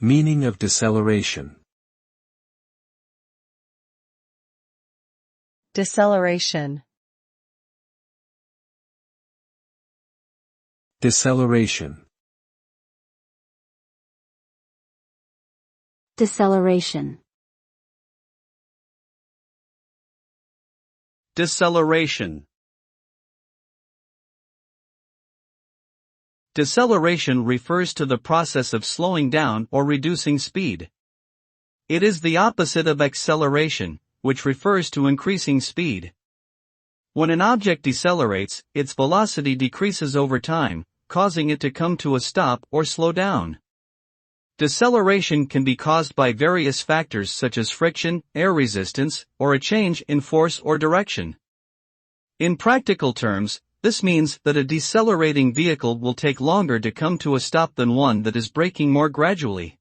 Meaning of deceleration. Deceleration. Deceleration. Deceleration. Deceleration. Deceleration refers to the process of slowing down or reducing speed. It is the opposite of acceleration, which refers to increasing speed. When an object decelerates, its velocity decreases over time, causing it to come to a stop or slow down. Deceleration can be caused by various factors such as friction, air resistance, or a change in force or direction. In practical terms, this means that a decelerating vehicle will take longer to come to a stop than one that is braking more gradually.